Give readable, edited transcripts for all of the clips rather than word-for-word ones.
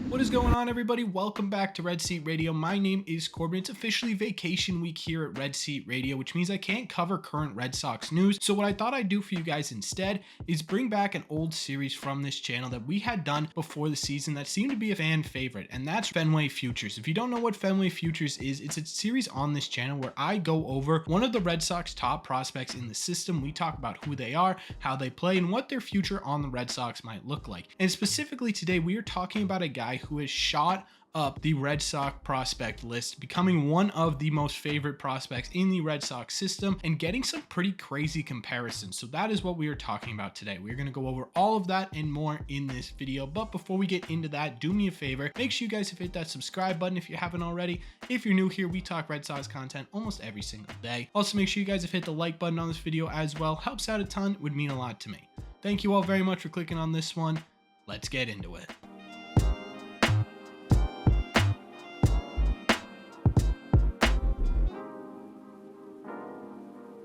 What is going on, everybody? Welcome back to Red Seat Radio. My name is Corbin. It's officially vacation week here at Red Seat Radio, which means I can't cover current Red Sox news. So what I thought I'd do for you guys instead is bring back an old series from this channel that we had done before the season that seemed to be a fan favorite, and that's Fenway Futures. If you don't know what Fenway Futures is, it's a series on this channel where I go over one of the Red Sox top prospects in the system. We talk about who they are, how they play, and what their future on the Red Sox might look like. And specifically today, we are talking about a guy who has shot up the Red Sox prospect list, becoming one of the most favorite prospects in the Red Sox system and getting some pretty crazy comparisons. So that is what we are talking about today. We're going to go over all of that and more in this video. But before we get into that, do me a favor, make sure you guys have hit that subscribe button if you haven't already. If you're new here, we talk Red Sox content almost every single day. Also, make sure you guys have hit the like button on this video as well. Helps out a ton, would mean a lot to me. Thank you all very much for clicking on this one. Let's get into it.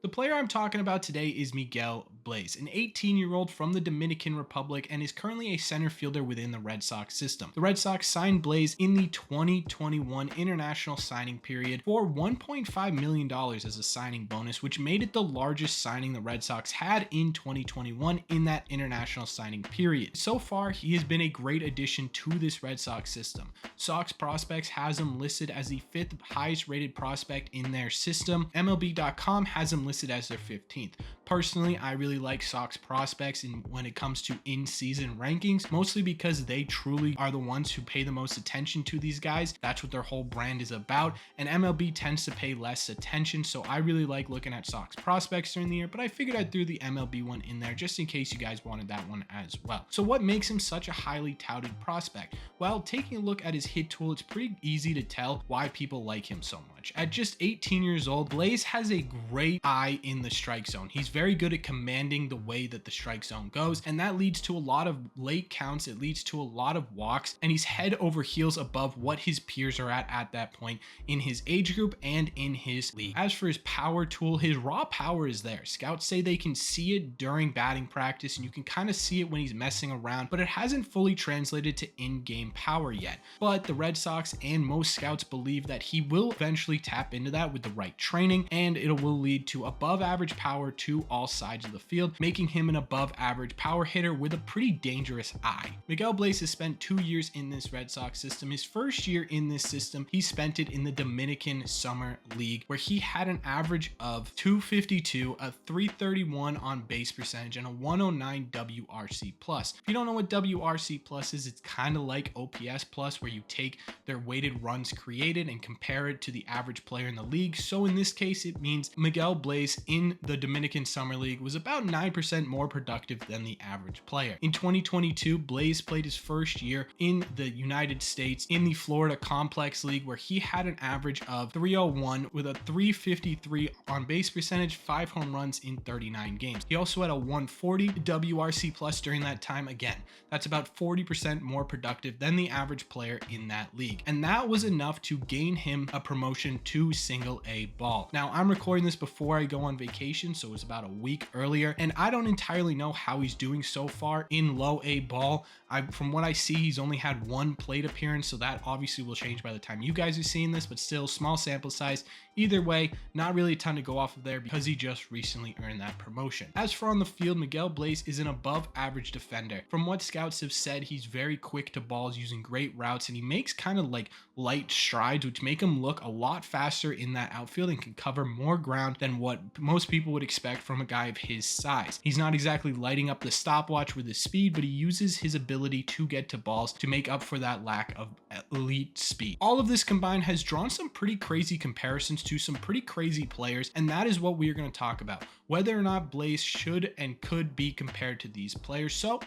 The player I'm talking about today is Miguel Bleis, an 18-year-old from the Dominican Republic and is currently a center fielder within the Red Sox system. The Red Sox signed Bleis in the 2021 international signing period for $1.5 million as a signing bonus, which made it the largest signing the Red Sox had in 2021 in that international signing period. So far, he has been a great addition to this Red Sox system. Sox Prospects has him listed as the 5th highest rated prospect in their system. MLB.com has him listed as their 15th. Personally, I really like Sox Prospects when it comes to in-season rankings, mostly because they truly are the ones who pay the most attention to these guys. That's what their whole brand is about, and MLB tends to pay less attention, so I really like looking at Sox Prospects during the year, but I figured I'd throw the MLB one in there just in case you guys wanted that one as well. So what makes him such a highly touted prospect? Well, taking a look at his hit tool, it's pretty easy to tell why people like him so much. At just 18 years old, Bleis has a great eye in the strike zone. He's very good at commanding the way that the strike zone goes, and that leads to a lot of late counts. It leads to a lot of walks, and he's head over heels above what his peers are at that point in his age group and in his league. As for his power tool, his raw power is there. Scouts say they can see it during batting practice, and you can kind of see it when he's messing around, but it hasn't fully translated to in-game power yet. But the Red Sox and most scouts believe that he will eventually tap into that with the right training, and it will lead to above average power to all sides of the field, making him an above average power hitter with a pretty dangerous eye. Miguel Bleis has spent 2 years in this Red Sox system. His first year in this system, he spent it in the Dominican Summer League, where he had an average of 252, a 331 on base percentage, and a 109 WRC plus. If you don't know what WRC plus is, it's kind of like OPS plus, where you take their weighted runs created and compare it to the average player in the league. So in this case, it means Miguel Bleis in the Dominican Summer League was about 9% more productive than the average player. In 2022, Bleis played his first year in the United States in the Florida Complex League, where he had an average of 301 with a 353 on base percentage, 5 home runs in 39 games. He also had a 140 WRC plus during that time. Again, that's about 40% more productive than the average player in that league. And that was enough to gain him a promotion to single A ball. Now, I'm recording this before I go on vacation, so it was about a week earlier, and I don't entirely know how he's doing so far in low A ball. From what I see, he's only had 1 plate appearance, so that obviously will change by the time you guys are seeing this, but still small sample size. Either way, not really a ton to go off of there because he just recently earned that promotion. As for on the field, Miguel Bleis is an above average defender. From what scouts have said, he's very quick to balls, using great routes, and he makes kind of like light strides, which make him look a lot faster in that outfield and can cover more ground than what most people would expect from a guy of his size. He's not exactly lighting up the stopwatch with his speed, but he uses his ability to get to balls to make up for that lack of elite speed. All of this combined has drawn some pretty crazy comparisons to some pretty crazy players, and that is what we are going to talk about, whether or not Bleis should and could be compared to these players. So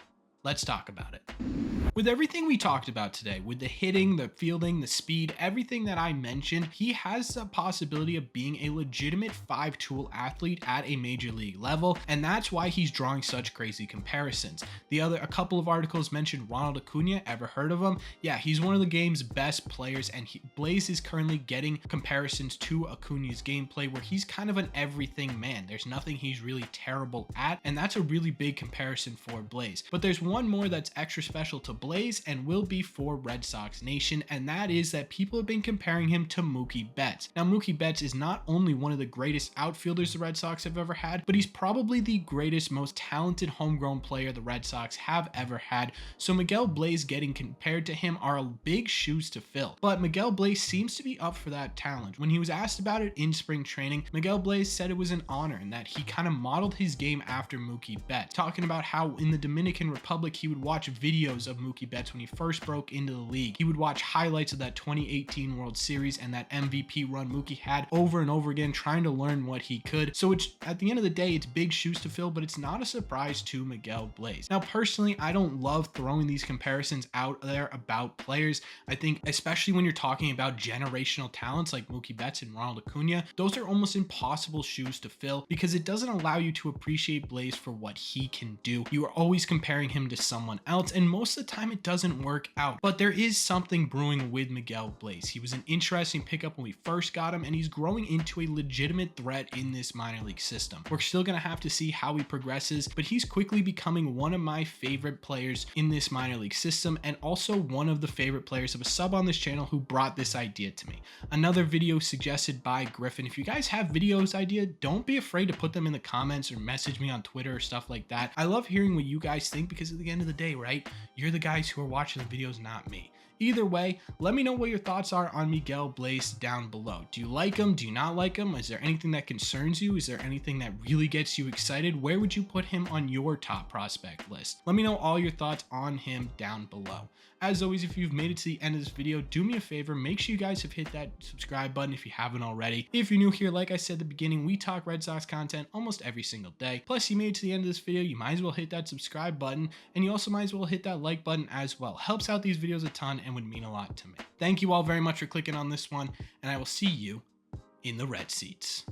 let's talk about it. With everything we talked about today, with the hitting, the fielding, the speed, everything that I mentioned, he has the possibility of being a legitimate 5-tool athlete at a major league level, and that's why he's drawing such crazy comparisons. A couple of articles mentioned Ronald Acuna. Ever heard of him? Yeah, he's one of the game's best players, and Bleis is currently getting comparisons to Acuna's gameplay, where he's kind of an everything man. There's nothing he's really terrible at, and that's a really big comparison for Bleis. But there's one more that's extra special to Bleis and will be for Red Sox Nation, and that is that people have been comparing him to Mookie Betts. Now, Mookie Betts is not only one of the greatest outfielders the Red Sox have ever had, but he's probably the greatest, most talented homegrown player the Red Sox have ever had. So Miguel Bleis getting compared to him are big shoes to fill. But Miguel Bleis seems to be up for that challenge. When he was asked about it in spring training, Miguel Bleis said it was an honor and that he kind of modeled his game after Mookie Betts, talking about how in the Dominican Republic he would watch videos of Mookie Betts when he first broke into the league. He would watch highlights of that 2018 World Series and that MVP run Mookie had over and over again, trying to learn what he could. So it's, at the end of the day, it's big shoes to fill, but it's not a surprise to Miguel Bleis. Now, personally, I don't love throwing these comparisons out there about players. I think especially when you're talking about generational talents like Mookie Betts and Ronald Acuna, those are almost impossible shoes to fill because it doesn't allow you to appreciate Bleis for what he can do. You are always comparing him to someone else, and most of the time it doesn't work out. But there is something brewing with Miguel Bleis. He was an interesting pickup when we first got him, and he's growing into a legitimate threat in this minor league system. We're still going to have to see how he progresses, but he's quickly becoming one of my favorite players in this minor league system, and also one of the favorite players of a sub on this channel who brought this idea to me. Another video suggested by Griffin. If you guys have videos idea, don't be afraid to put them in the comments or message me on Twitter or stuff like that. I love hearing what you guys think because at the end of the day, right, you're the guys who are watching the videos, not me. Either way, let me know what your thoughts are on Miguel Bleis down below. Do you like him? Do you not like him? Is there anything that concerns you? Is there anything that really gets you excited? Where would you put him on your top prospect list? Let me know all your thoughts on him down below. As always, if you've made it to the end of this video, do me a favor, make sure you guys have hit that subscribe button if you haven't already. If you're new here, like I said at the beginning, we talk Red Sox content almost every single day. Plus, you made it to the end of this video, you might as well hit that subscribe button, and you also might as well hit that like button as well. Helps out these videos a ton and would mean a lot to me. Thank you all very much for clicking on this one, and I will see you in the red seats.